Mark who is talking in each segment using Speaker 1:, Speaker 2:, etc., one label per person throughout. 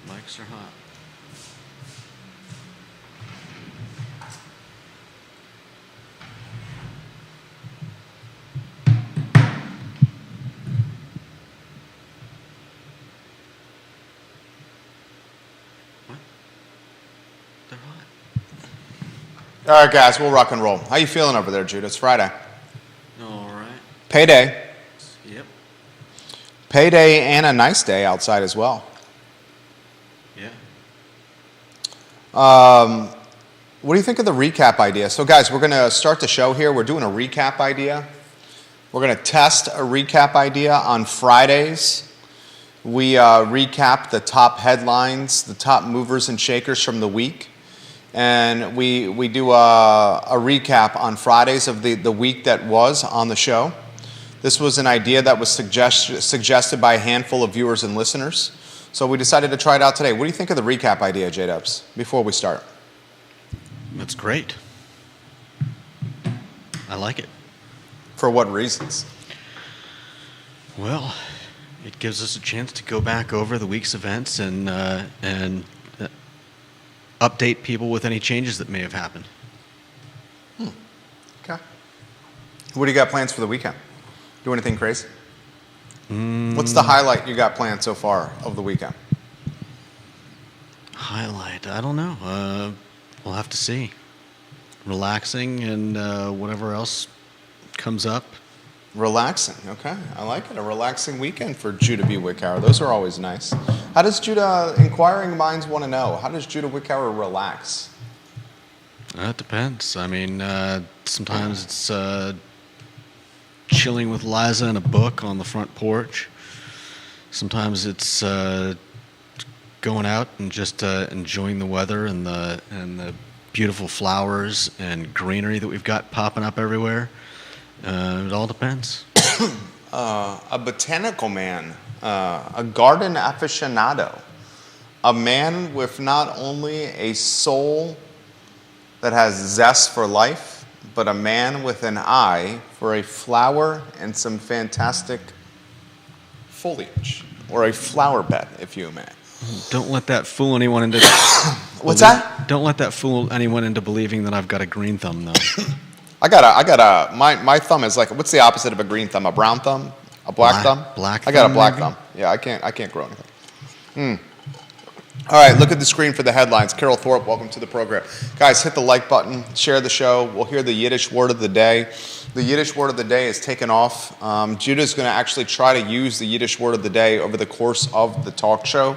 Speaker 1: Mics are hot. What? They're hot.
Speaker 2: All right, guys, we'll rock and roll. How you feeling over there, Judah? It's Friday.
Speaker 1: All right.
Speaker 2: Payday.
Speaker 1: Yep.
Speaker 2: Payday and a nice day outside as well.
Speaker 1: Yeah.
Speaker 2: What do you think of the recap idea? So, guys, we're going to start the show here. We're doing a recap idea. We're going to test a recap idea on Fridays. We recap the top headlines, the top movers and shakers from the week. And we do a recap on Fridays of the week that was on the show. This was an idea that was suggested by a handful of viewers and listeners. So we decided to try it out today. What do you think of the recap idea, J-Dubs, before we start?
Speaker 1: That's great. I like it.
Speaker 2: For what reasons?
Speaker 1: Well, it gives us a chance to go back over the week's events and update people with any changes that may have happened.
Speaker 2: Okay. What do you got plans for the weekend? Do anything crazy? What's the highlight you got planned so far of the weekend?
Speaker 1: Highlight? I don't know. We'll have to see. Relaxing and whatever else comes up.
Speaker 2: Relaxing, okay. I like it. A relaxing weekend for Judah B. Wickower. Those are always nice. How does Judah, inquiring minds want to know, how does Judah Wickower relax?
Speaker 1: It depends. I mean, sometimes it's chilling with Liza and a book on the front porch. Sometimes it's going out and just enjoying the weather and the beautiful flowers and greenery that we've got popping up everywhere. It all depends.
Speaker 2: A botanical man, a garden aficionado, a man with not only a soul that has zest for life, but a man with an eye for a flower and some fantastic foliage, or a flower bed, if you may.
Speaker 1: Don't let that fool anyone into...
Speaker 2: What's that?
Speaker 1: Don't let that fool anyone into believing that I've got a green thumb, though.
Speaker 2: My thumb is like, what's the opposite of a green thumb? A brown thumb? A black thumb?
Speaker 1: Black
Speaker 2: I got a
Speaker 1: thumb,
Speaker 2: black
Speaker 1: maybe?
Speaker 2: thumb. Yeah, I can't grow anything. All right, look at the screen for the headlines. Carol Thorpe, welcome to the program. Guys, hit the like button, share the show. We'll hear the Yiddish word of the day. The Yiddish word of the day is taken off. Judah's going to actually try to use the Yiddish word of the day over the course of the talk show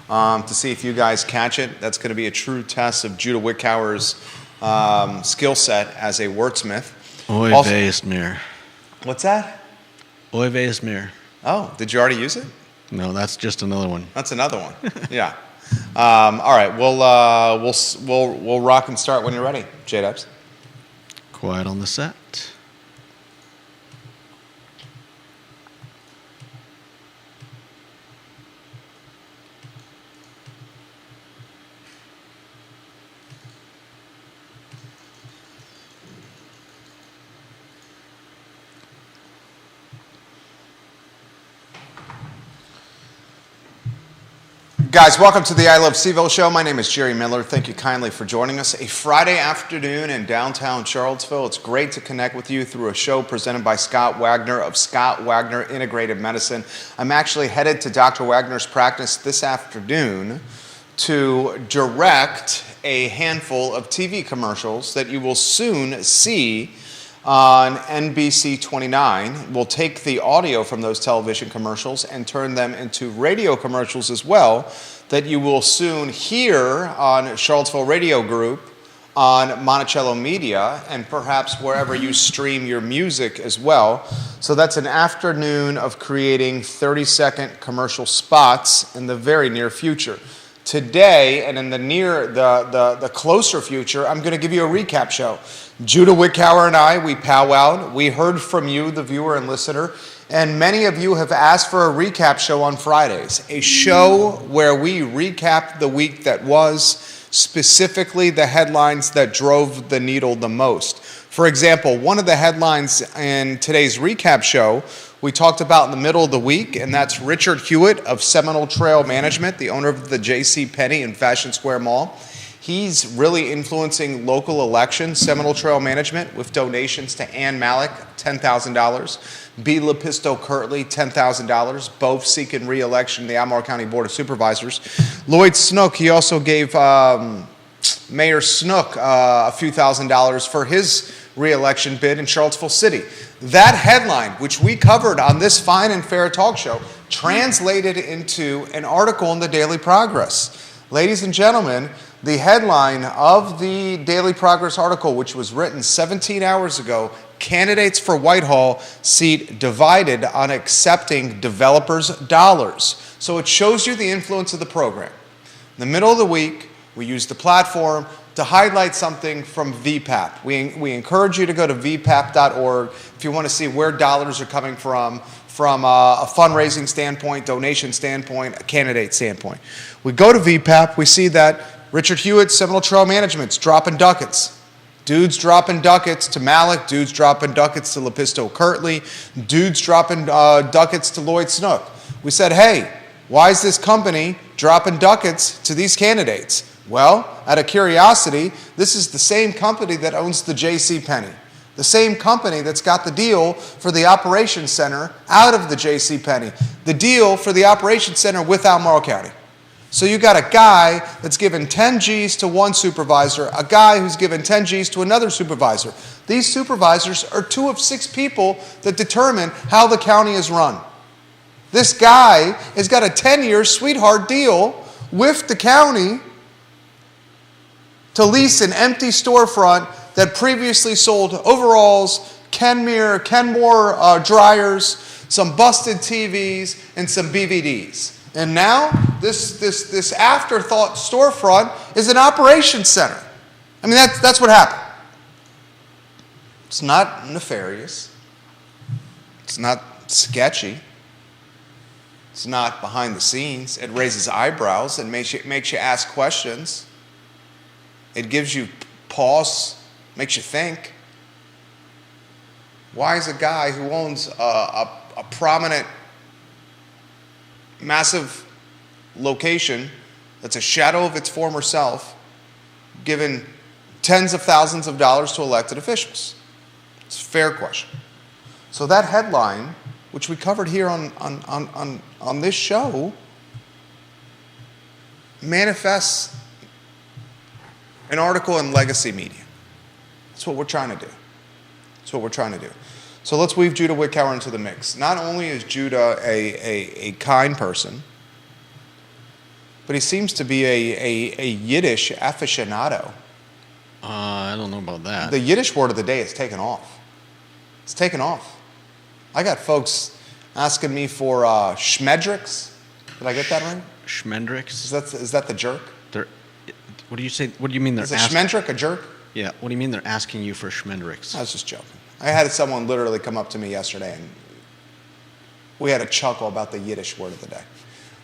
Speaker 2: to see if you guys catch it. That's going to be a true test of Judah Wickower's skill set as a wordsmith.
Speaker 1: Oy
Speaker 2: Also-
Speaker 1: vey is mir.
Speaker 2: What's that?
Speaker 1: Oy vey is mir.
Speaker 2: Oh, did you already use it?
Speaker 1: No, that's just another one.
Speaker 2: That's another one. Yeah. All right. We'll rock and start when you're ready, J-Dubs.
Speaker 1: Quiet on the set.
Speaker 2: Guys, welcome to the I Love Seville show. My name is Jerry Miller. Thank you kindly for joining us. A Friday afternoon in downtown Charlottesville. It's great to connect with you through a show presented by Scott Wagner of Scott Wagner Integrative Medicine. I'm actually headed to Dr. Wagner's practice this afternoon to direct a handful of TV commercials that you will soon see on NBC 29. We'll take the audio from those television commercials and turn them into radio commercials as well that you will soon hear on Charlottesville Radio Group, on Monticello Media, and perhaps wherever you stream your music as well. So that's an afternoon of creating 30-second commercial spots in the very near future. Today, and in the closer future, I'm going to give you a recap show. Judah Wickower and I, we powwowed. We heard from you, the viewer and listener, and many of you have asked for a recap show on Fridays, a show where we recap the week that was, specifically the headlines that drove the needle the most. For example, one of the headlines in today's recap show we talked about in the middle of the week, and that's Richard Hewitt of Seminole Trail Management, the owner of the J.C. Penney in Fashion Square Mall. He's really influencing local elections, Seminole Trail Management, with donations to Ann Malik, $10,000, B. Lepisto Kirtley, $10,000, both seeking re-election to the Albemarle County Board of Supervisors. Lloyd Snook, he also gave Mayor Snook a few $1,000s for his re-election bid in Charlottesville City. That headline, which we covered on this fine and fair talk show, translated into an article in the Daily Progress. Ladies and gentlemen, the headline of the Daily Progress article, which was written 17 hours ago, candidates for Whitehall seat divided on accepting developers' dollars. So it shows you the influence of the program. In the middle of the week, we used the platform to highlight something from VPAP. We encourage you to go to vpap.org if you want to see where dollars are coming from a fundraising standpoint, donation standpoint, a candidate standpoint. We go to VPAP, we see that Richard Hewitt, Seminole Trail Management's dropping ducats. Dudes dropping ducats to Malik, dudes dropping ducats to Lepisto Kirtley, dudes dropping ducats to Lloyd Snook. We said, hey, why is this company dropping ducats to these candidates? Well, out of curiosity, this is the same company that owns the J.C. Penney. The same company that's got the deal for the operations center out of the J.C. Penney. The deal for the operations center with Albemarle County. So you got a guy that's given 10 G's to one supervisor, a guy who's given 10 G's to another supervisor. These supervisors are 2 of 6 people that determine how the county is run. This guy has got a 10-year sweetheart deal with the county to lease an empty storefront that previously sold overalls, Kenmore dryers, some busted TVs, and some BVDs. And now this afterthought storefront is an operations center. I mean, that's what happened. It's not nefarious. It's not sketchy. It's not behind the scenes. It raises eyebrows and makes you ask questions. It gives you pause, makes you think. Why is a guy who owns a prominent, massive location that's a shadow of its former self given tens of thousands of dollars to elected officials? It's a fair question. So that headline, which we covered here on this show, manifests an article in legacy media. That's what we're trying to do. That's what we're trying to do. So let's weave Judah Wickower into the mix. Not only is Judah a kind person, but he seems to be a Yiddish aficionado.
Speaker 1: I don't know about that.
Speaker 2: The Yiddish word of the day is taken off. It's taken off. I got folks asking me for Schmedrix. Did I get that right?
Speaker 1: Schmendrix?
Speaker 2: Is that the jerk?
Speaker 1: What do you say? What do you mean they're
Speaker 2: asking? Is a Schmendrick a jerk?
Speaker 1: Yeah. What do you mean they're asking you for Schmendrix?
Speaker 2: I was just joking. I had someone literally come up to me yesterday, and we had a chuckle about the Yiddish word of the day.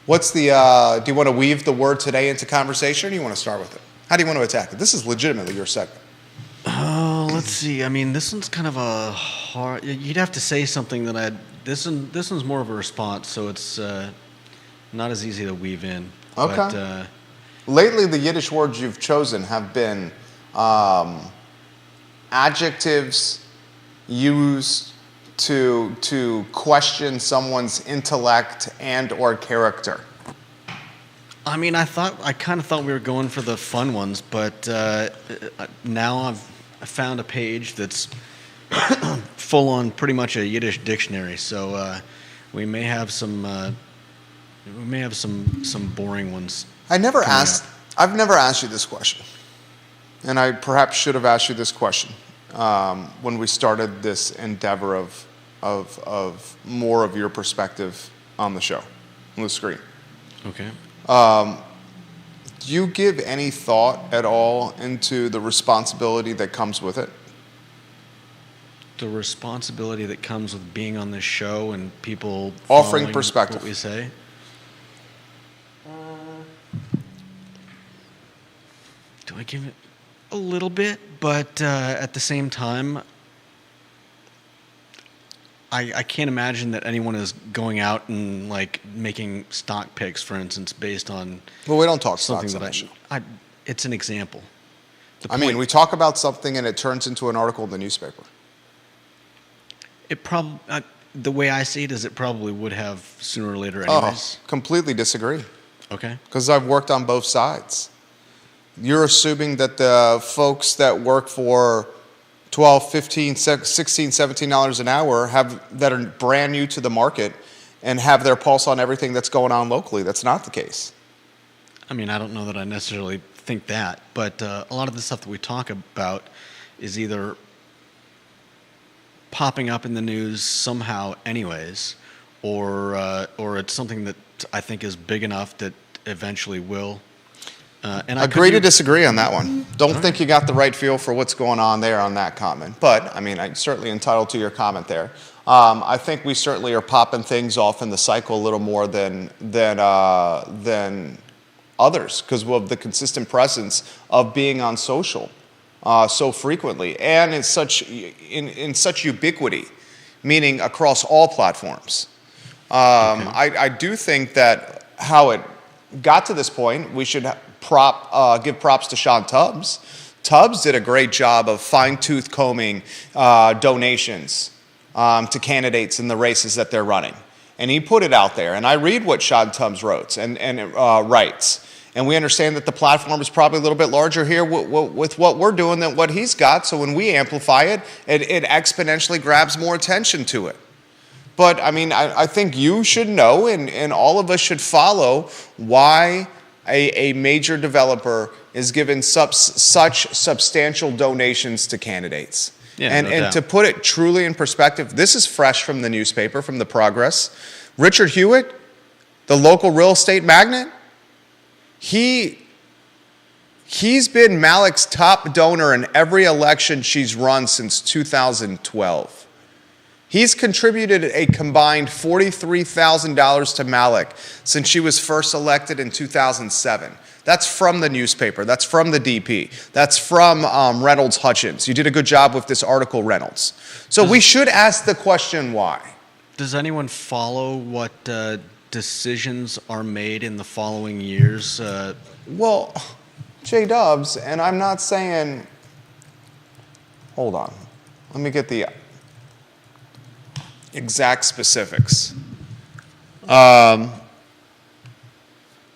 Speaker 2: What's the? Do you want to weave the word today into conversation, or do you want to start with it? How do you want to attack it? This is legitimately your segment.
Speaker 1: Let's see. I mean, this one's kind of a hard. You'd have to say something that This one's more of a response, so it's not as easy to weave in.
Speaker 2: Okay.
Speaker 1: But,
Speaker 2: lately, the Yiddish words you've chosen have been adjectives used to question someone's intellect and or character.
Speaker 1: I mean, I kind of thought we were going for the fun ones, but now I found a page that's full on pretty much a Yiddish dictionary. So we may have some boring ones. I've never
Speaker 2: asked you this question, and I perhaps should have asked you this question when we started this endeavor of more of your perspective on the show, on the screen.
Speaker 1: Okay.
Speaker 2: Do you give any thought at all into the responsibility that comes with it?
Speaker 1: The responsibility that comes with being on this show and people
Speaker 2: offering perspective.
Speaker 1: What we say. Do I give it a little bit? But at the same time, I can't imagine that anyone is going out and like making stock picks, for instance, based on
Speaker 2: Well, we don't talk
Speaker 1: something
Speaker 2: stocks on
Speaker 1: that
Speaker 2: the show.
Speaker 1: it's an example. The
Speaker 2: I mean,
Speaker 1: point-
Speaker 2: we talk about something and it turns into an article in the newspaper.
Speaker 1: it probably the way I see it is it probably would have sooner or later
Speaker 2: Oh,
Speaker 1: anyways.
Speaker 2: completely disagree.
Speaker 1: Okay.
Speaker 2: Because I've worked on both sides. You're assuming that the folks that work for $12, $15, $16, $17 an hour that are brand new to the market and have their pulse on everything that's going on locally. That's not the case.
Speaker 1: I mean, I don't know that I necessarily think that, but a lot of the stuff that we talk about is either popping up in the news somehow, anyways, or it's something that I think is big enough that eventually will. And I
Speaker 2: Agree to
Speaker 1: could be-
Speaker 2: disagree on that one. Don't think you got the right feel for what's going on there on that comment. But, I mean, I'm certainly entitled to your comment there. I think we certainly are popping things off in the cycle a little more than others because of the consistent presence of being on social so frequently and in such ubiquity, meaning across all platforms. I do think that how it got to this point, we should give props to Sean Tubbs. Tubbs did a great job of fine-tooth combing donations to candidates in the races that they're running. And he put it out there. And I read what Sean Tubbs writes. And we understand that the platform is probably a little bit larger here with what we're doing than what he's got. So when we amplify it, it exponentially grabs more attention to it. But, I mean, I think you should know, and all of us should follow, why a major developer is given such substantial donations to candidates.
Speaker 1: Yeah,
Speaker 2: and
Speaker 1: no doubt.
Speaker 2: to put it truly in perspective, this is fresh from the newspaper, from the Progress. Richard Hewitt, the local real estate magnate, he's been Malik's top donor in every election she's run since 2012. He's contributed a combined $43,000 to Malik since she was first elected in 2007. That's from the newspaper. That's from the DP. That's from Reynolds Hutchins. You did a good job with this article, Reynolds. So we should ask the question why.
Speaker 1: Does anyone follow what decisions are made in the following years?
Speaker 2: Well, J-Dubs, and I'm not saying, hold on. Let me get the exact specifics.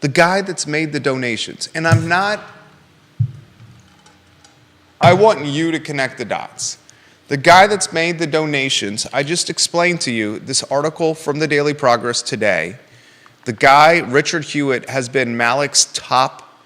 Speaker 2: The guy that's made the donations, and I want you to connect the dots. The guy that's made the donations, I just explained to you this article from the Daily Progress today. The guy, Richard Hewitt, has been Malik's top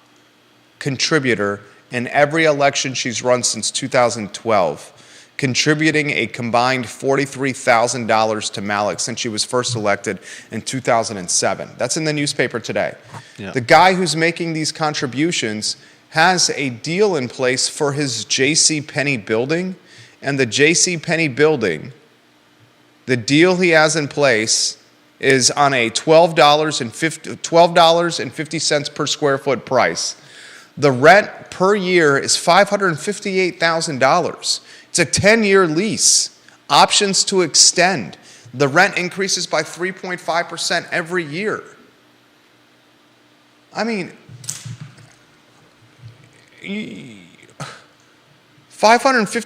Speaker 2: contributor in every election she's run since 2012. Contributing a combined $43,000 to Malik since she was first elected in 2007. That's in the newspaper today.
Speaker 1: Yeah.
Speaker 2: The guy who's making these contributions has a deal in place for his J.C. Penney building, and the J.C. Penney building, the deal he has in place is on a $12.50 per square foot price. The rent per year is $558,000. It's a 10-year lease, options to extend. The rent increases by 3.5% every year. I mean,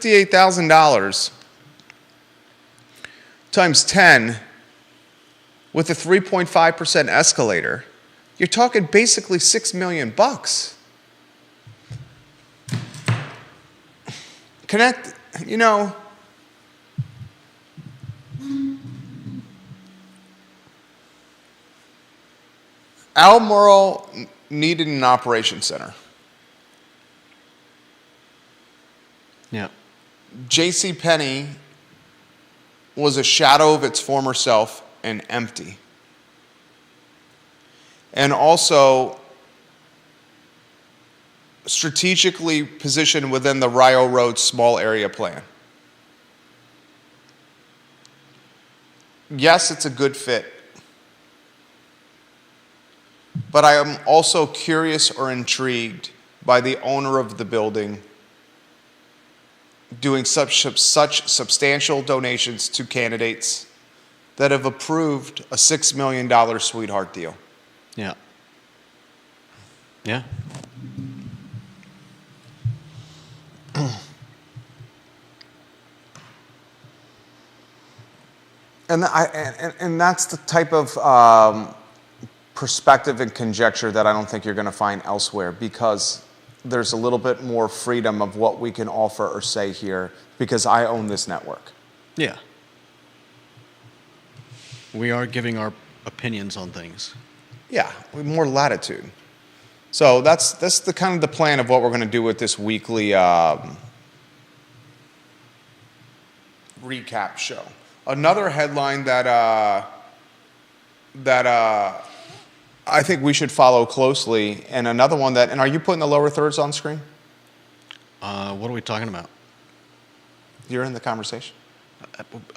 Speaker 2: $558,000 times 10 with a 3.5% escalator, you're talking basically $6 million. Connect, you know, Albemarle needed an operations center.
Speaker 1: Yeah.
Speaker 2: J.C. Penney was a shadow of its former self and empty. And also strategically positioned within the Rio Road small area plan. Yes, it's a good fit. But I am also curious or intrigued by the owner of the building doing such substantial donations to candidates that have approved a $6 million sweetheart deal.
Speaker 1: Yeah. Yeah.
Speaker 2: And that's the type of perspective and conjecture that I don't think you're going to find elsewhere, because there's a little bit more freedom of what we can offer or say here because I own this network.
Speaker 1: Yeah. We are giving our opinions on things.
Speaker 2: Yeah, with more latitude. So that's the kind of the plan of what we're going to do with this weekly recap show. Another headline that I think we should follow closely, and another one that, and are you putting the lower thirds on screen?
Speaker 1: What are we talking about?
Speaker 2: You're in the conversation.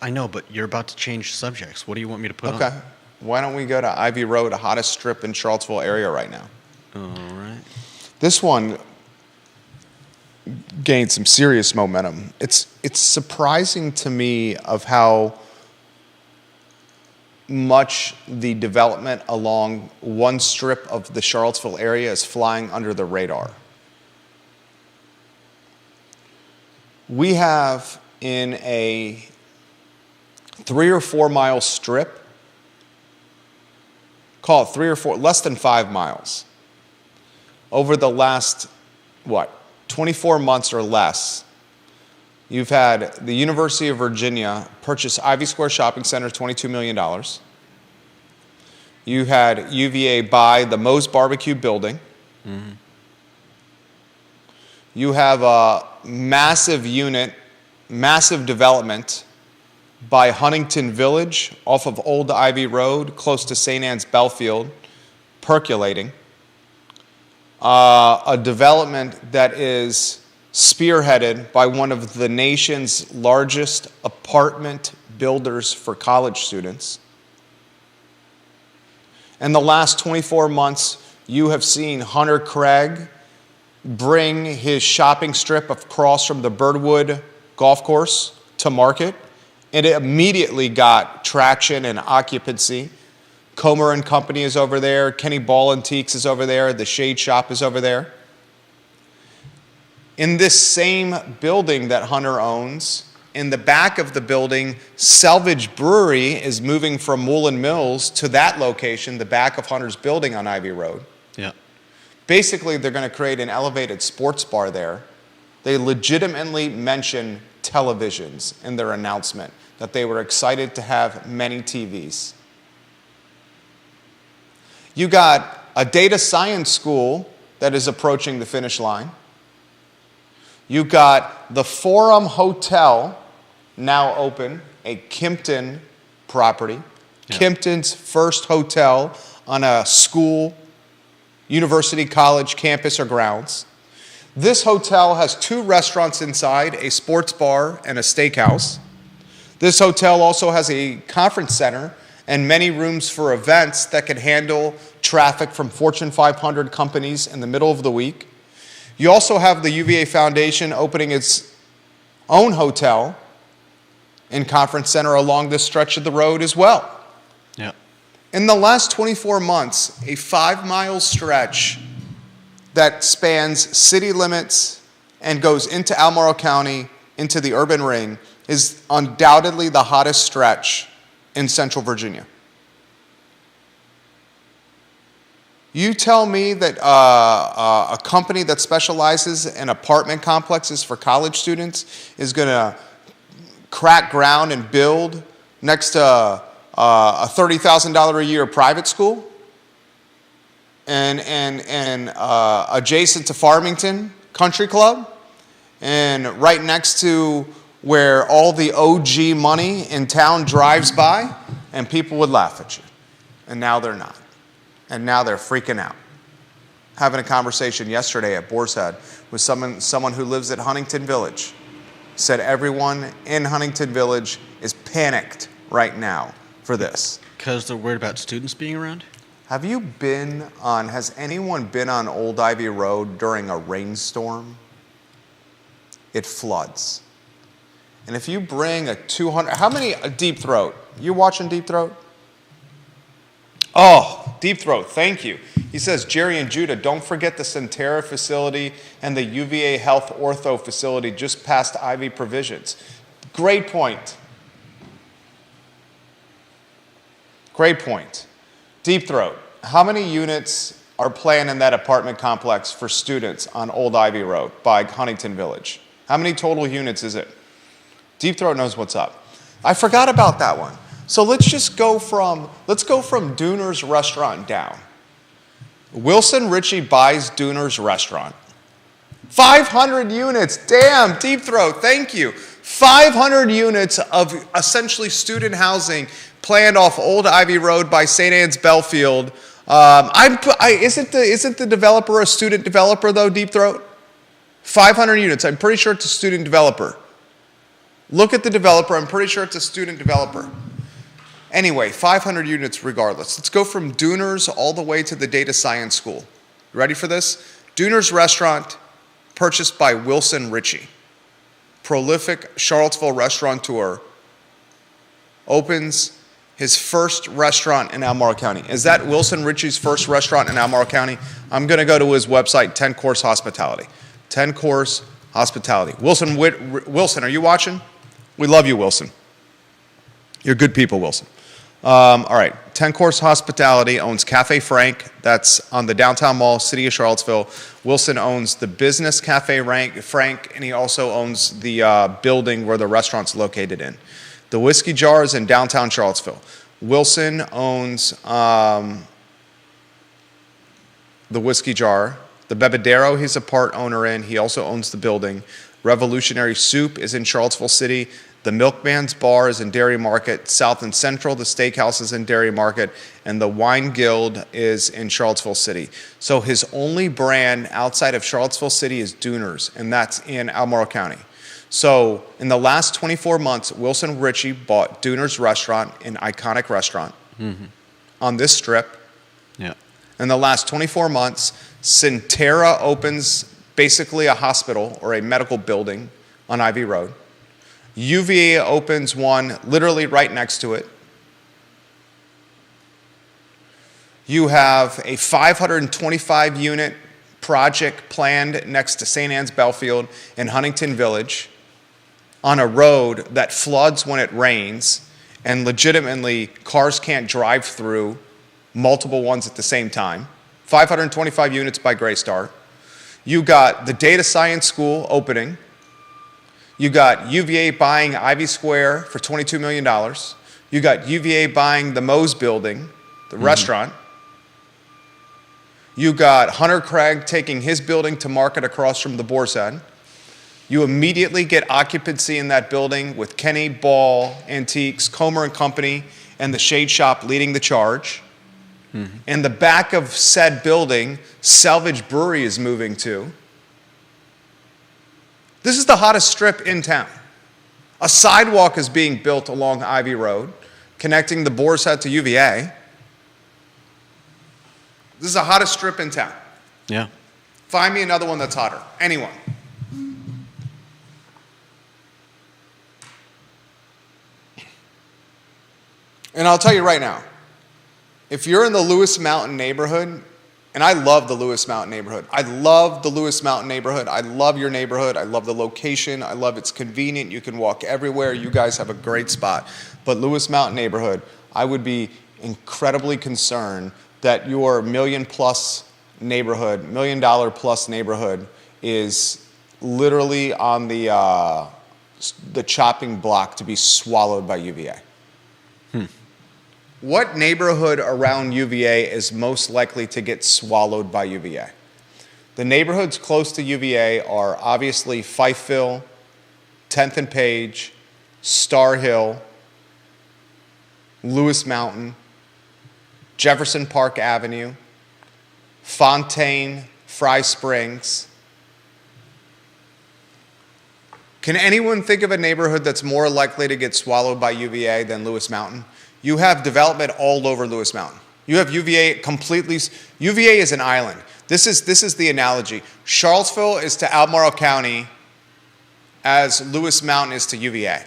Speaker 1: I know, but you're about to change subjects. What do you want me to put on?
Speaker 2: Okay. Why don't we go to Ivy Road, the hottest strip in Charlottesville area right now?
Speaker 1: All right.
Speaker 2: This one gained some serious momentum. It's surprising to me of how much the development along one strip of the Charlottesville area is flying under the radar. We have in a 3 or 4 mile strip, call it 3 or 4, less than 5 miles, over the last, 24 months or less, you've had the University of Virginia purchase Ivy Square Shopping Center, $22 million. You had UVA buy the Moe's Barbecue building. Mm-hmm. You have a massive development by Huntington Village off of Old Ivy Road, close to St. Anne's Belfield, percolating. A development that is spearheaded by one of the nation's largest apartment builders for college students. In the last 24 months, you have seen Hunter Craig bring his shopping strip across from the Birdwood Golf Course to market, and it immediately got traction and occupancy. Comer and Company is over there. Kenny Ball Antiques is over there. The Shade Shop is over there. In this same building that Hunter owns, in the back of the building, Selvage Brewery is moving from Woolen Mills to that location, the back of Hunter's building on Ivy Road.
Speaker 1: Yeah.
Speaker 2: Basically, they're going to create an elevated sports bar there. They legitimately mention televisions in their announcement, that they were excited to have many TVs. You got a data science school that is approaching the finish line. You got the Forum Hotel now open, a Kimpton property. Yeah. Kimpton's first hotel on a school, university, college, campus, or grounds. This hotel has 2 restaurants inside, a sports bar and a steakhouse. This hotel also has a conference center and many rooms for events that can handle traffic from Fortune 500 companies in the middle of the week. You also have the UVA Foundation opening its own hotel and conference center along this stretch of the road as well.
Speaker 1: Yeah.
Speaker 2: In the last 24 months, a 5-mile stretch that spans city limits and goes into Albemarle County, into the urban ring, is undoubtedly the hottest stretch in Central Virginia. You tell me that a company that specializes in apartment complexes for college students is going to crack ground and build next to a $30,000 a year private school and adjacent to Farmington Country Club and right next to where all the OG money in town drives by, and people would laugh at you. And now they're not. And now they're freaking out. Having a conversation yesterday at Boar's Head with someone who lives at Huntington Village. Said everyone in Huntington Village is panicked right now for this.
Speaker 1: Because they're worried about students being around?
Speaker 2: Has anyone been on Old Ivy Road during a rainstorm? It floods. And if you bring a 200, how many, Deep Throat? You watching Deep Throat? Oh, Deep Throat, thank you. He says, Jerry and Judah, don't forget the Centera facility and the UVA Health Ortho facility just past Ivy Provisions. Great point. Great point. Deep Throat, how many units are planned in that apartment complex for students on Old Ivy Road by Huntington Village? How many total units is it? Deep Throat knows what's up. I forgot about that one. So let's go from Dooner's Restaurant down. Wilson Ritchie buys Dooner's Restaurant. 500 units. Damn, Deep Throat, thank you. 500 units of essentially student housing planned off Old Ivy Road by St. Anne's Belfield. Isn't the developer a student developer though, Deep Throat? 500 units. I'm pretty sure it's a student developer. Look at the developer. I'm pretty sure it's a student developer. Anyway, 500 units regardless. Let's go from Dooner's all the way to the data science school. You ready for this? Dooner's Restaurant, purchased by Wilson Ritchie. Prolific Charlottesville restaurateur, opens his first restaurant in Albemarle County. Is that Wilson Ritchie's first restaurant in Albemarle County? I'm going to go to his website, 10 Course Hospitality. 10 Course Hospitality. Wilson, are you watching? We love you, Wilson. You're good people, Wilson. All right, 10 Course Hospitality owns Cafe Frank. That's on the downtown mall, city of Charlottesville. Wilson owns the business Cafe Frank, and he also owns the building where the restaurant's located in. The Whiskey Jar is in downtown Charlottesville. Wilson owns the Whiskey Jar. The Bebedero, he's a part owner in. He also owns the building. Revolutionary Soup is in Charlottesville City. The Milkman's Bar is in Dairy Market. South and Central, the steakhouse is in Dairy Market. And the Wine Guild is in Charlottesville City. So his only brand outside of Charlottesville City is Dooner's, and that's in Albemarle County. So in the last 24 months, Wilson Ritchie bought Dooner's Restaurant, an iconic restaurant, on this strip.
Speaker 1: Yeah.
Speaker 2: In the last 24 months, Centera opens basically a hospital or a medical building on Ivy Road. UVA opens one literally right next to it. You have a 525 unit project planned next to St. Anne's Belfield in Huntington Village on a road that floods when it rains, and legitimately cars can't drive through multiple ones at the same time. 525 units by Greystar. You got the data science school opening. You got UVA buying Ivy Square for $22 million. You got UVA buying the Moe's building, the restaurant. You got Hunter Craig taking his building to market across from the Boar's Head. You immediately get occupancy in that building with Kenny Ball Antiques, Comer and Company, and the Shade Shop leading the charge. In the back of said building, Salvage Brewery is moving to. This is the hottest strip in town. A sidewalk is being built along Ivy Road, connecting the Boar's Head to UVA. This is the hottest strip in town.
Speaker 1: Yeah.
Speaker 2: Find me another one that's hotter. Anyone. And I'll tell you right now, if you're in the Lewis Mountain neighborhood, and I love the Lewis Mountain neighborhood. I love the Lewis Mountain neighborhood. I love your neighborhood. I love the location. I love it's convenient. You can walk everywhere. You guys have a great spot. But Lewis Mountain neighborhood, I would be incredibly concerned that your $1 million+ neighborhood, $1 million+ neighborhood is literally on the chopping block to be swallowed by UVA. What neighborhood around UVA is most likely to get swallowed by UVA? The neighborhoods close to UVA are obviously Fifeville, 10th and Page, Star Hill, Lewis Mountain, Jefferson Park Avenue, Fontaine, Fry Springs. Can anyone think of a neighborhood that's more likely to get swallowed by UVA than Lewis Mountain? You have development all over Lewis Mountain. You have UVA completely. UVA is an island. This is the analogy. Charlottesville is to Albemarle County as Lewis Mountain is to UVA.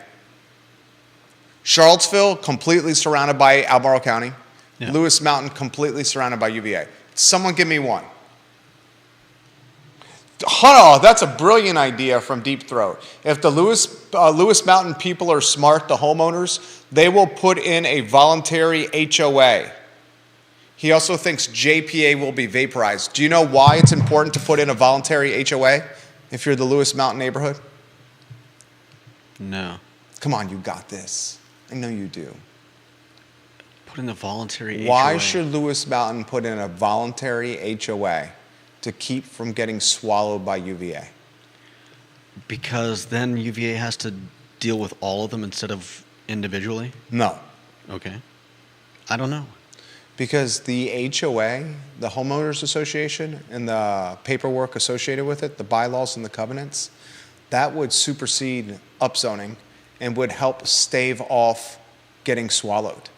Speaker 2: Charlottesville, completely surrounded by Albemarle County.
Speaker 1: Yeah.
Speaker 2: Lewis Mountain, completely surrounded by UVA. Someone give me one. Oh, that's a brilliant idea from Deep Throat. If the Lewis Mountain people are smart, the homeowners, they will put in a voluntary HOA. He also thinks JPA will be vaporized. Do you know why it's important to put in a voluntary HOA if you're the Lewis Mountain neighborhood?
Speaker 1: No.
Speaker 2: Come on, you got this. I know you do.
Speaker 1: Put in a voluntary
Speaker 2: Why
Speaker 1: HOA.
Speaker 2: should Lewis Mountain put in a voluntary HOA to keep from getting swallowed by UVA?
Speaker 1: Because then UVA has to deal with all of them instead of individually?
Speaker 2: No.
Speaker 1: Okay. I don't know.
Speaker 2: Because the HOA, the Homeowners Association, and the paperwork associated with it, the bylaws and the covenants, that would supersede upzoning and would help stave off getting swallowed.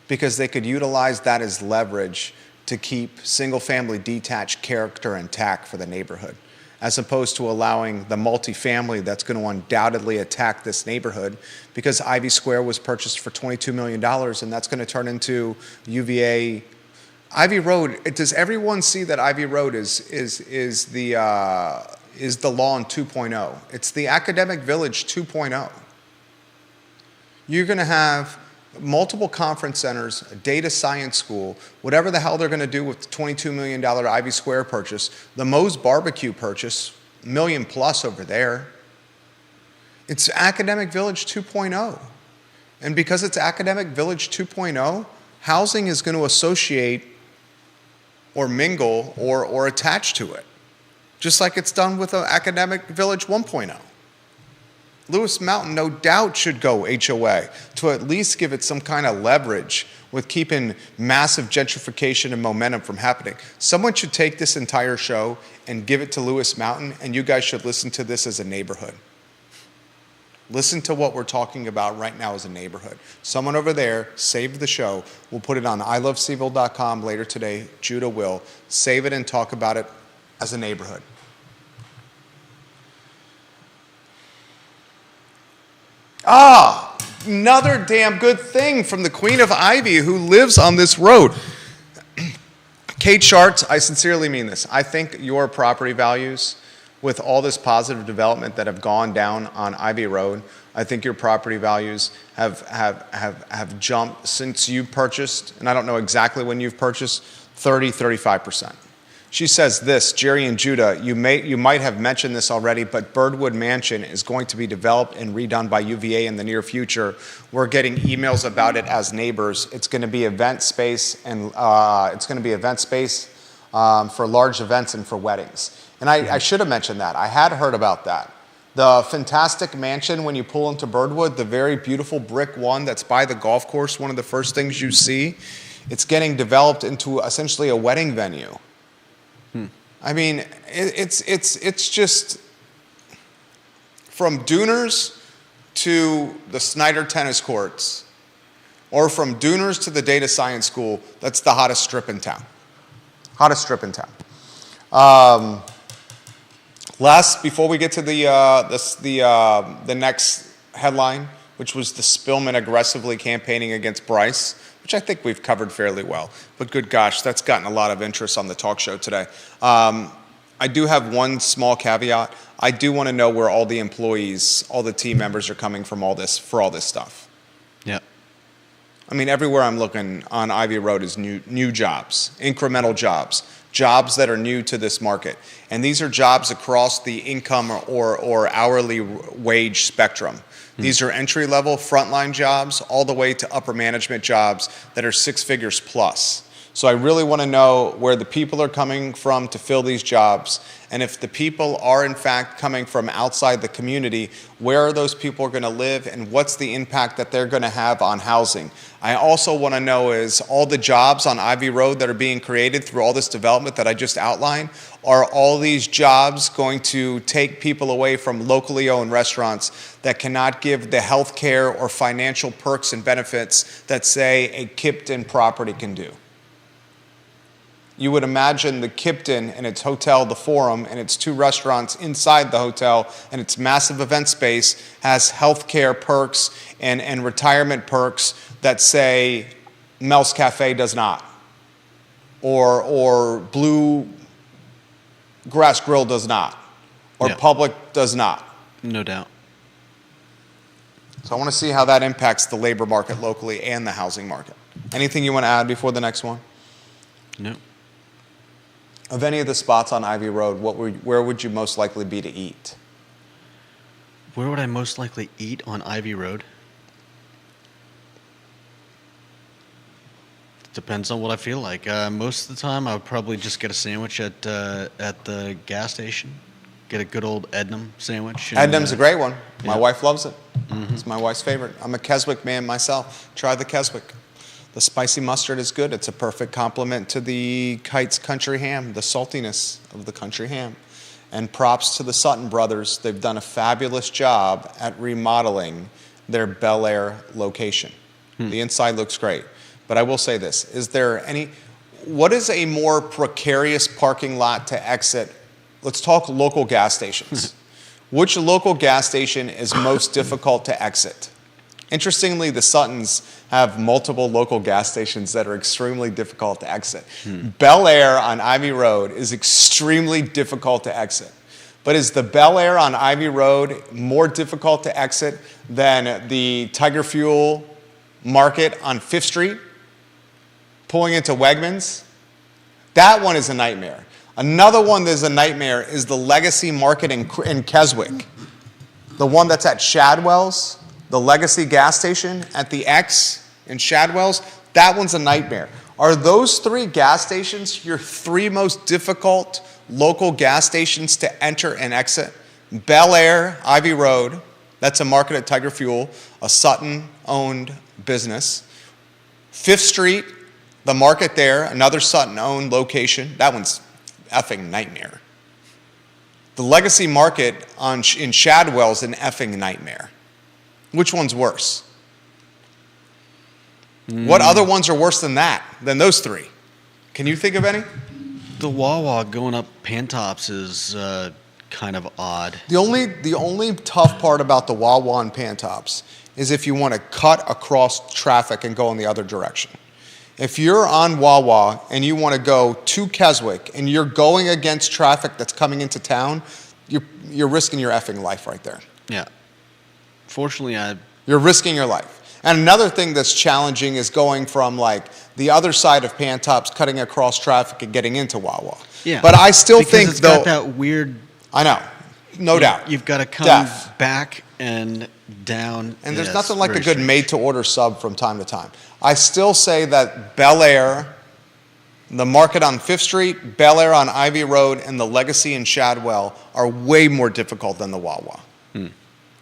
Speaker 2: Because they could utilize that as leverage to keep single-family detached character intact for the neighborhood, as opposed to allowing the multifamily that's going to undoubtedly attack this neighborhood, because Ivy Square was purchased for $22 million, and that's going to turn into UVA. Ivy Road, does everyone see that Ivy Road is the lawn 2.0? It's the academic village 2.0. You're going to have multiple conference centers, a data science school, whatever the hell they're going to do with the $22 million Ivy Square purchase, the Moe's Barbecue purchase, $1 million plus over there. It's Academic Village 2.0. And because it's Academic Village 2.0, housing is going to associate or mingle or attach to it, just like it's done with Academic Village 1.0. Lewis Mountain, no doubt, should go HOA to at least give it some kind of leverage with keeping massive gentrification and momentum from happening. Someone should take this entire show and give it to Lewis Mountain, and you guys should listen to this as a neighborhood. Listen to what we're talking about right now as a neighborhood. Someone over there saved the show. We'll put it on iloveseville.com later today. Judah will. Save it and talk about it as a neighborhood. Another damn good thing from the Queen of Ivy who lives on this road. Kate Schartz, I sincerely mean this. I think your property values, with all this positive development that have gone down on Ivy Road, I think your property values have jumped since you purchased, and I don't know exactly when you've purchased, 35%. She says this, Jerry and Judah, you might have mentioned this already, but Birdwood Mansion is going to be developed and redone by UVA in the near future. We're getting emails about it as neighbors. It's going to be event space, and for large events and for weddings. And I should have mentioned that. I had heard about that. The fantastic mansion, when you pull into Birdwood, the very beautiful brick one that's by the golf course, one of the first things you see, it's getting developed into essentially a wedding venue. I mean, it's just from Duners to the Snyder tennis courts, or from Duners to the data science school. That's the hottest strip in town. Hottest strip in town. Before we get to the next headline, which was the Spillman aggressively campaigning against Bryce, which I think we've covered fairly well. But good gosh, that's gotten a lot of interest on the talk show today. I do have one small caveat. I do want to know where all the employees, all the team members are coming from for all this stuff.
Speaker 1: Yeah.
Speaker 2: I mean, everywhere I'm looking on Ivy Road is new jobs, incremental jobs that are new to this market. And these are jobs across the income or hourly wage spectrum. These are entry-level, frontline jobs, all the way to upper management jobs that are 6 figures plus. So I really want to know where the people are coming from to fill these jobs. And if the people are, in fact, coming from outside the community, where are those people going to live and what's the impact that they're going to have on housing? I also want to know is all the jobs on Ivy Road that are being created through all this development that I just outlined, are all these jobs going to take people away from locally owned restaurants that cannot give the health care or financial perks and benefits that, say, a Kipton property can do? you would imagine the Kipton and its hotel, the Forum, and its 2 restaurants inside the hotel and its massive event space has healthcare perks and retirement perks that say Mel's Cafe does not, or Blue Grass Grill does not, or
Speaker 1: Yeah.
Speaker 2: Public does not.
Speaker 1: No doubt.
Speaker 2: So I want to see how that impacts the labor market locally and the housing market. Anything you want to add before the next one?
Speaker 1: No.
Speaker 2: Of any of the spots on Ivy Road, where would you most likely be to eat?
Speaker 1: Where would I most likely eat on Ivy Road? Depends on what I feel like. Most of the time, I would probably just get a sandwich at the gas station. Get a good old Ednam sandwich. And,
Speaker 2: Ednam's a great one. My
Speaker 1: yeah.
Speaker 2: wife loves it. It's my wife's favorite. I'm a Keswick man myself. Try the Keswick. The spicy mustard is good. It's a perfect complement to the Kites country ham, the saltiness of the country ham. And props to the Sutton brothers. They've done a fabulous job at remodeling their Bel Air location. The inside looks great. But I will say this, what is a more precarious parking lot to exit? Let's talk local gas stations. Which local gas station is most difficult to exit? Interestingly, the Suttons have multiple local gas stations that are extremely difficult to exit. Bel Air on Ivy Road is extremely difficult to exit. But is the Bel Air on Ivy Road more difficult to exit than the Tiger Fuel Market on 5th Street, pulling into Wegmans? That one is a nightmare. Another one that's a nightmare is the Legacy Market in Keswick. The one that's at Shadwell's, the Legacy gas station at the X in Shadwell's, that one's a nightmare. Are those 3 gas stations your 3 most difficult local gas stations to enter and exit? Bel Air, Ivy Road, that's a market at Tiger Fuel, a Sutton-owned business. 5th Street, the market there, another Sutton-owned location. That one's effing nightmare. The Legacy Market in Shadwell is an effing nightmare. Which one's worse? What other ones are worse than those 3? Can you think of any?
Speaker 1: The Wawa going up Pantops is kind of odd.
Speaker 2: The only tough part about the Wawa and Pantops is if you want to cut across traffic and go in the other direction. If you're on Wawa and you want to go to Keswick and you're going against traffic that's coming into town, you're risking your effing life right there.
Speaker 1: Yeah. Fortunately,
Speaker 2: You're risking your life. And another thing that's challenging is going from like the other side of Pantops, cutting across traffic and getting into Wawa.
Speaker 1: Yeah.
Speaker 2: But I still
Speaker 1: because
Speaker 2: think
Speaker 1: it's
Speaker 2: though.
Speaker 1: got that weird.
Speaker 2: I know, no doubt.
Speaker 1: You've got to come
Speaker 2: Def.
Speaker 1: back and down.
Speaker 2: And there's
Speaker 1: Yeah,
Speaker 2: nothing
Speaker 1: it's
Speaker 2: like a
Speaker 1: very
Speaker 2: good
Speaker 1: strange.
Speaker 2: made-to-order sub from time to time. I still say that Bel Air, the market on 5th Street, Bel Air on Ivy Road, and the Legacy in Shadwell are way more difficult than the Wawa.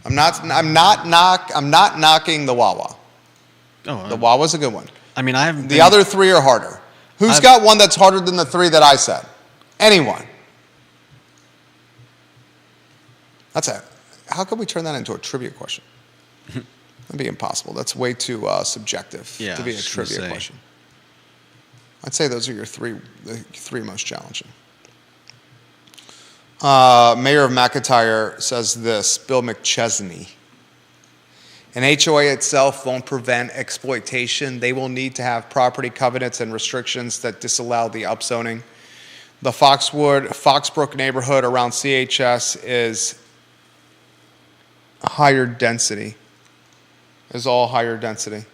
Speaker 2: I'm not knocking the Wawa.
Speaker 1: Oh,
Speaker 2: The Wawa's a good one.
Speaker 1: I mean, I haven't.
Speaker 2: The other 3 are harder. Who's got one that's harder than the 3 that I said? Anyone? How can we turn that into a trivia question? That'd be impossible. That's way too subjective
Speaker 1: Yeah,
Speaker 2: to be
Speaker 1: I
Speaker 2: a
Speaker 1: was gonna
Speaker 2: trivia
Speaker 1: say.
Speaker 2: question. I'd say those are the 3 most challenging. Mayor of McIntyre says this, Bill McChesney. An HOA itself won't prevent exploitation. They will need to have property covenants and restrictions that disallow the upzoning. The Foxbrook neighborhood around CHS is higher density, is all higher density.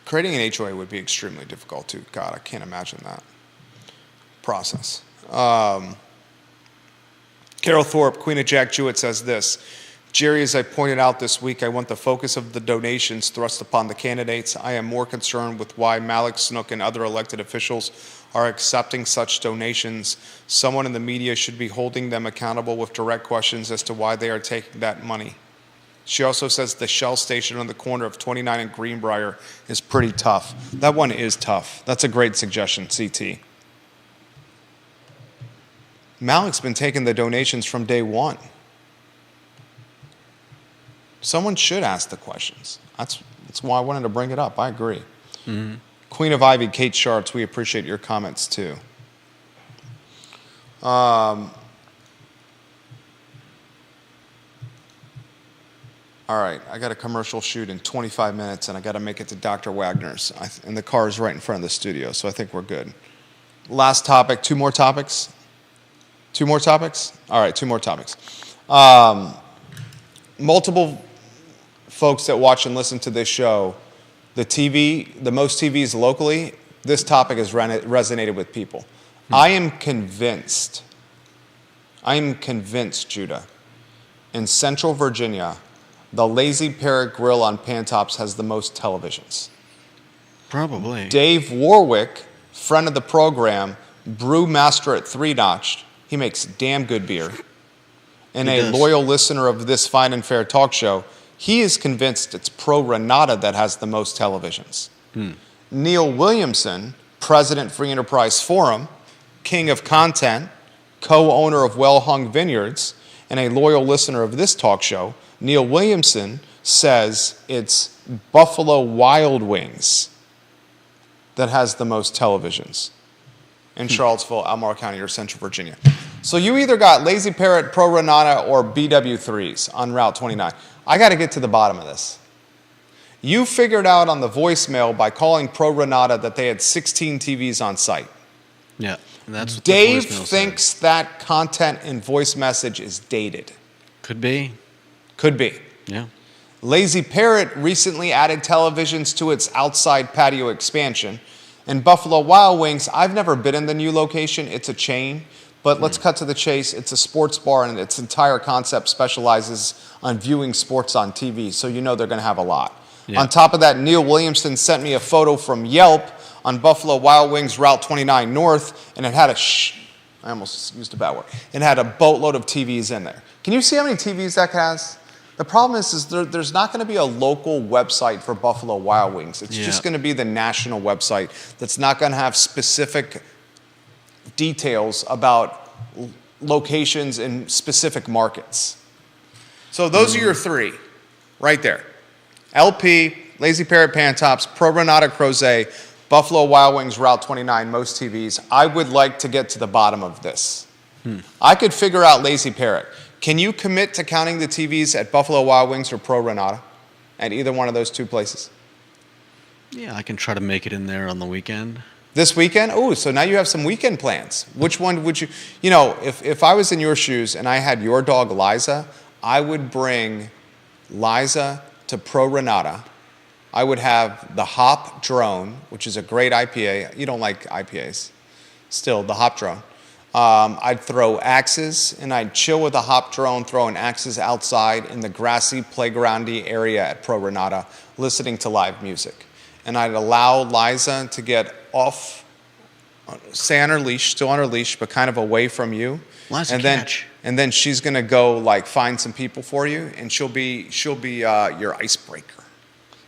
Speaker 2: Creating an HOA would be extremely difficult too. God, I can't imagine that process. Carol Thorpe, Queen of Jack Jewett, says this. Jerry, as I pointed out this week, I want the focus of the donations thrust upon the candidates. I am more concerned with why Malik Snook and other elected officials are accepting such donations. Someone in the media should be holding them accountable with direct questions as to why they are taking that money. She also says the Shell station on the corner of 29 and Greenbrier is pretty tough. That one is tough. That's a great suggestion, CT. Malik's been taking the donations from day one. Someone should ask the questions. That's why I wanted to bring it up. I agree. Queen of Ivy, Kate Sharts, we appreciate your comments too. All right, I got a commercial shoot in 25 minutes, and I got to make it to Dr. Wagner's. And the car is right in front of the studio, so I think we're good. Last topic, two more topics? Two more topics? All right, two more topics. Multiple folks that watch and listen to this show, the most TVs locally, this topic has resonated with people. I am convinced, Judah, in Central Virginia, the Lazy Parrot Grill on Pantops has the most televisions.
Speaker 1: Probably.
Speaker 2: Dave Warwick, friend of the program, brewmaster at Three Notch, he makes damn good beer, and a loyal listener of this fine and fair talk show, he is convinced it's Pro Renata that has the most televisions. Neil Williamson, president Free Enterprise Forum, king of content, co-owner of Well Hung Vineyards, and a loyal listener of this talk show, Neil Williamson says it's Buffalo Wild Wings that has the most televisions in Charlottesville, Albemarle County, or Central Virginia. So you either got Lazy Parrot, Pro Renata, or BW3s on Route 29. I got to get to the bottom of this. You figured out on the voicemail by calling Pro Renata that they had 16 TVs on site.
Speaker 1: Yeah, and that's what
Speaker 2: Dave
Speaker 1: the voicemail
Speaker 2: thinks
Speaker 1: said.
Speaker 2: that content in voice message is dated.
Speaker 1: Could be.
Speaker 2: Could be.
Speaker 1: Yeah.
Speaker 2: Lazy Parrot recently added televisions to its outside patio expansion. And Buffalo Wild Wings, I've never been in the new location. It's a chain. But let's cut to the chase. It's a sports bar, and its entire concept specializes on viewing sports on TV. So you know they're going to have a lot.
Speaker 1: Yeah.
Speaker 2: On top of that, Neil Williamson sent me a photo from Yelp on Buffalo Wild Wings Route 29 North, and it had I almost used a bad word. It had a boatload of TVs in there. Can you see how many TVs that has? The problem is there's not going to be a local website for Buffalo Wild Wings. It's just going to be the national website that's not going to have specific details about locations in specific markets. So those are your three right there. LP, Lazy Parrot Pantops, Pro Renata Crozet, Buffalo Wild Wings Route 29, most TVs. I would like to get to the bottom of this. I could figure out Lazy Parrot. Can you commit to counting the TVs at Buffalo Wild Wings or Pro Renata at either one of those two places?
Speaker 1: Yeah, I can try to make it in there on the weekend.
Speaker 2: This weekend? Oh, so now you have some weekend plans. Which one would you, if I was in your shoes and I had your dog Liza, I would bring Liza to Pro Renata. I would have the Hop Drone, which is a great IPA. You don't like IPAs. Still, the Hop Drone. I'd throw axes, and I'd chill with the Hop Drone, throwing axes outside in the grassy, playgroundy area at Pro Renata, listening to live music. And I'd allow Liza to get off, stay on her leash, still on her leash, but kind of away from you.
Speaker 1: Liza,
Speaker 2: and
Speaker 1: catch.
Speaker 2: then she's gonna go find some people for you, and she'll be your icebreaker.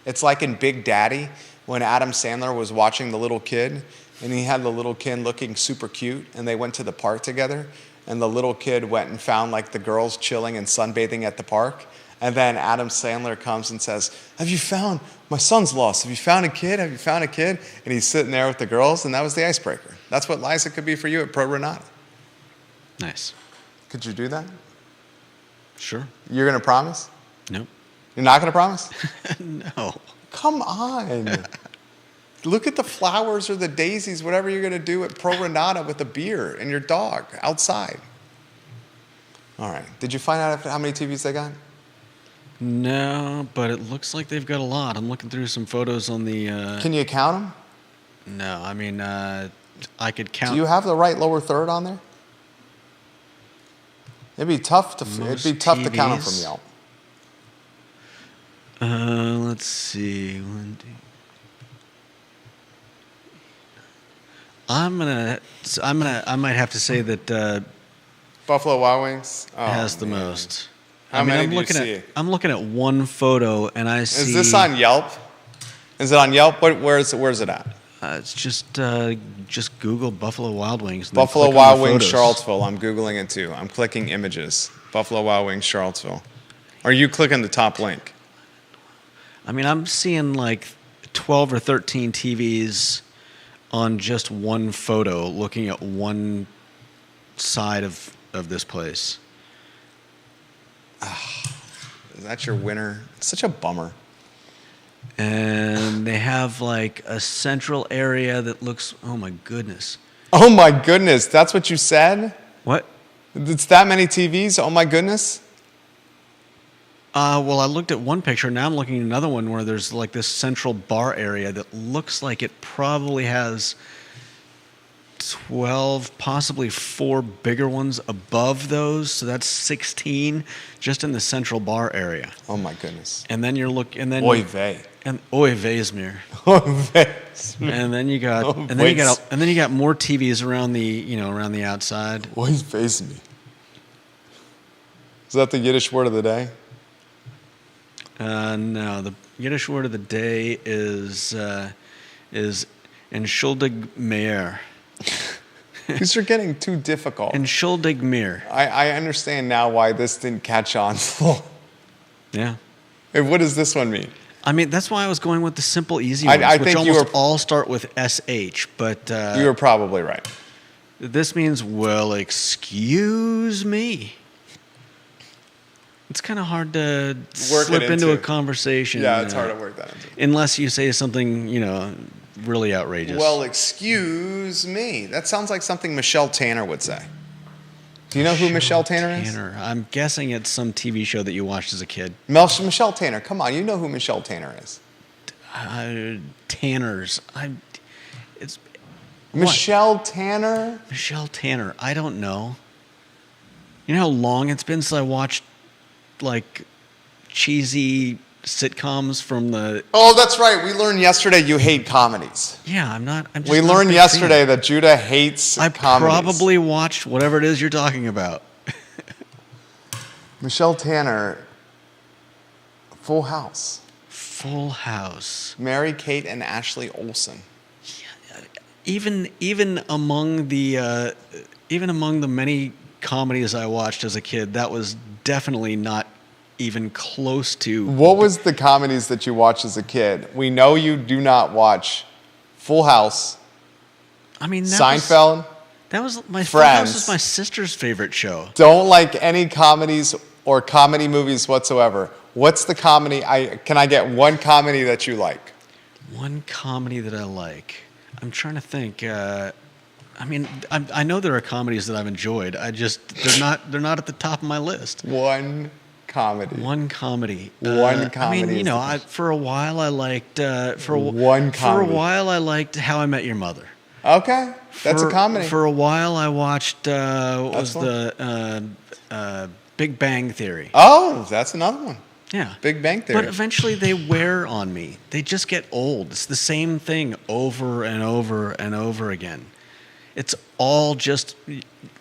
Speaker 2: It's like in Big Daddy when Adam Sandler was watching the little kid. And he had the little kid looking super cute, and they went to the park together, and the little kid went and found the girls chilling and sunbathing at the park, and then Adam Sandler comes and says, my son's lost, have you found a kid, and he's sitting there with the girls, and that was the icebreaker. That's what Liza could be for you at Pro Renata.
Speaker 1: Nice.
Speaker 2: Could you do that?
Speaker 1: Sure.
Speaker 2: You're gonna promise?
Speaker 1: Nope.
Speaker 2: You're not gonna promise?
Speaker 1: No.
Speaker 2: Come on. Look at the flowers or the daisies, whatever you're going to do at Pro Renata with a beer and your dog outside. All right. Did you find out how many TVs they got?
Speaker 1: No, but it looks like they've got a lot. I'm looking through some photos on the...
Speaker 2: Can you count them?
Speaker 1: No, I mean, I could count...
Speaker 2: Do you have the right lower third on there? It'd be tough to count them from Yelp.
Speaker 1: Let's see. I might have to say that
Speaker 2: Buffalo Wild Wings
Speaker 1: has the most.
Speaker 2: How many do you see?
Speaker 1: I'm looking at one photo, and I see.
Speaker 2: Is this on Yelp? Is it on Yelp? Where's it at?
Speaker 1: It's just Google Buffalo Wild Wings.
Speaker 2: Buffalo Wild Wings Charlottesville. I'm Googling it too. I'm clicking images. Buffalo Wild Wings Charlottesville. Are you clicking the top link?
Speaker 1: I mean, I'm seeing 12 or 13 TVs on just one photo looking at one side of this place.
Speaker 2: Is that your winner? It's such a bummer.
Speaker 1: And they have like a central area that looks, oh my goodness.
Speaker 2: Oh my goodness, that's what you said?
Speaker 1: What?
Speaker 2: It's that many TVs? Oh my goodness.
Speaker 1: Well, I looked at one picture. Now I'm looking at another one where there's like this central bar area that looks like it probably has 12, possibly 4 bigger ones above those. So that's 16 just in the central bar area.
Speaker 2: Oh my goodness.
Speaker 1: And then you're
Speaker 2: Oy vey.
Speaker 1: And Oy vey's-mere.
Speaker 2: Oy vey.
Speaker 1: And then you got
Speaker 2: Oh,
Speaker 1: and then you got more TVs around the outside.
Speaker 2: Oy vey's me. Is that the Yiddish word of the day?
Speaker 1: No, the Yiddish word of the day is entschuldig mir.
Speaker 2: These are getting too difficult.
Speaker 1: Entschuldig mir.
Speaker 2: I understand now why this didn't catch on.
Speaker 1: Yeah.
Speaker 2: Hey, what does this one mean?
Speaker 1: I mean, that's why I was going with the simple, easy ones,
Speaker 2: I
Speaker 1: which
Speaker 2: think you
Speaker 1: almost
Speaker 2: were-
Speaker 1: all start with SH. But
Speaker 2: You were probably right.
Speaker 1: this means, well, excuse me. It's kind of hard to
Speaker 2: Work it
Speaker 1: slip into a
Speaker 2: into.
Speaker 1: conversation.
Speaker 2: Yeah, it's hard to work that into.
Speaker 1: Unless you say something, really outrageous.
Speaker 2: Well, excuse me. That sounds like something Michelle Tanner would say. Do you know who Michelle Tanner is?
Speaker 1: I'm guessing it's some TV show that you watched as a kid.
Speaker 2: Michelle Tanner. Come on, you know who Michelle Tanner is.
Speaker 1: Tanners. It's what?
Speaker 2: Michelle Tanner?
Speaker 1: Michelle Tanner. I don't know. You know how long it's been since I watched like cheesy sitcoms from the.
Speaker 2: Oh, that's right. We learned yesterday you hate comedies.
Speaker 1: Yeah, I'm just
Speaker 2: We
Speaker 1: not a
Speaker 2: learned
Speaker 1: big
Speaker 2: yesterday
Speaker 1: fan.
Speaker 2: that Judah hates
Speaker 1: I
Speaker 2: comedies.
Speaker 1: probably watched whatever it is you're talking about.
Speaker 2: Michelle Tanner, Full House.
Speaker 1: Full House.
Speaker 2: Mary Kate and Ashley Olsen.
Speaker 1: Even among the many comedies I watched as a kid, that was definitely not even close to.
Speaker 2: What was the comedies that you watched as a kid? We know you do not watch Full House,
Speaker 1: I mean,
Speaker 2: Seinfeld.
Speaker 1: That was my Full House
Speaker 2: Friends.
Speaker 1: was my sister's favorite show.
Speaker 2: Don't like any comedies or comedy movies whatsoever. What's the comedy? Can I get one comedy that you like?
Speaker 1: One comedy that I like. I'm trying to think. I mean, I know there are comedies that I've enjoyed. They're not at the top of my list.
Speaker 2: One comedy.
Speaker 1: One comedy.
Speaker 2: One comedy
Speaker 1: I mean,
Speaker 2: is the
Speaker 1: for a while I liked.
Speaker 2: One
Speaker 1: For a
Speaker 2: comedy.
Speaker 1: while I liked How I Met Your Mother.
Speaker 2: Okay, that's a comedy.
Speaker 1: For a while I watched. What
Speaker 2: That's
Speaker 1: was the Big Bang Theory?
Speaker 2: Oh, that's another one.
Speaker 1: Yeah.
Speaker 2: Big Bang Theory.
Speaker 1: But eventually they wear on me. They just get old. It's the same thing over and over and over again. It's all just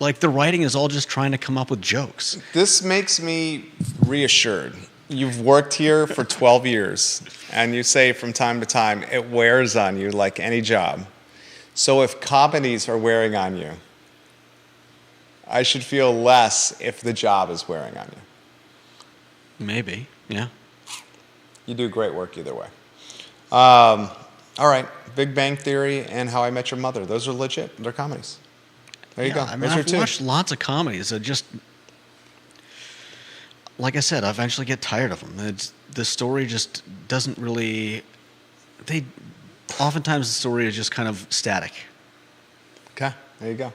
Speaker 1: like the writing is all just trying to come up with jokes.
Speaker 2: This makes me reassured. You've worked here for 12 years, and you say from time to time it wears on you like any job. So if comedies are wearing on you, I should feel less if the job is wearing on you.
Speaker 1: Maybe, yeah.
Speaker 2: You do great work either way. All right, Big Bang Theory and How I Met Your Mother. Those are legit. They're comedies. There you go.
Speaker 1: I mean,
Speaker 2: Those are
Speaker 1: I've
Speaker 2: two.
Speaker 1: watched lots of comedies. I just, like I said, I eventually get tired of them. The story just doesn't really. Oftentimes the story is just kind of static.
Speaker 2: Okay, there you go.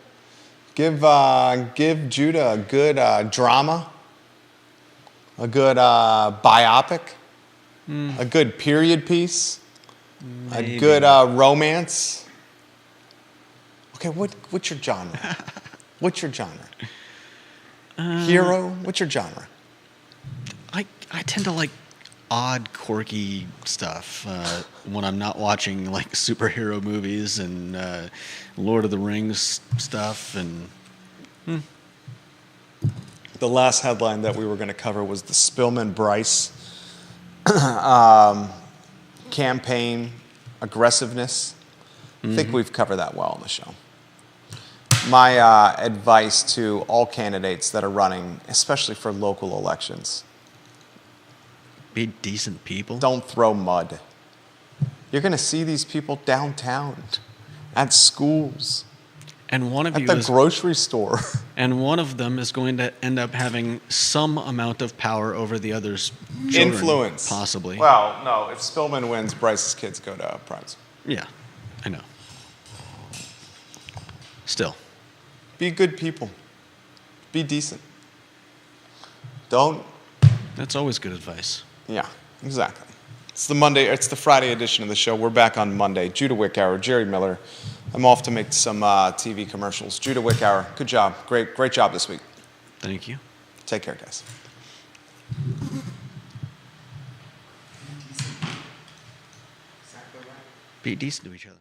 Speaker 2: Give Judah a good drama, a good biopic, a good period piece,
Speaker 1: Maybe.
Speaker 2: a good romance. Okay, what's your genre? What's your genre? Hero? What's your genre?
Speaker 1: I tend to like odd, quirky stuff when I'm not watching like superhero movies and Lord of the Rings stuff. And
Speaker 2: The last headline that we were going to cover was the Spillman Bryce campaign aggressiveness. I think we've covered that well on the show. My advice to all candidates that are running, especially for local elections,
Speaker 1: be decent people.
Speaker 2: don't throw mud. You're going to see these people downtown, at schools,
Speaker 1: And one of
Speaker 2: at
Speaker 1: you
Speaker 2: the
Speaker 1: is,
Speaker 2: grocery store.
Speaker 1: and one of them is going to end up having some amount of power over the other's children,
Speaker 2: Influence.
Speaker 1: possibly.
Speaker 2: Well, no. If Spillman wins, Bryce's kids go to Primes.
Speaker 1: Yeah, I know. Still,
Speaker 2: Be good people. Be decent. Don't.
Speaker 1: that's always good advice.
Speaker 2: Yeah, exactly. It's the Friday edition of the show. We're back on Monday. Judah Wickower, Jerry Miller. I'm off to make some TV commercials. Judah Wickower, good job. Great job this week.
Speaker 1: Thank you.
Speaker 2: Take care, guys.
Speaker 1: Be decent to each other.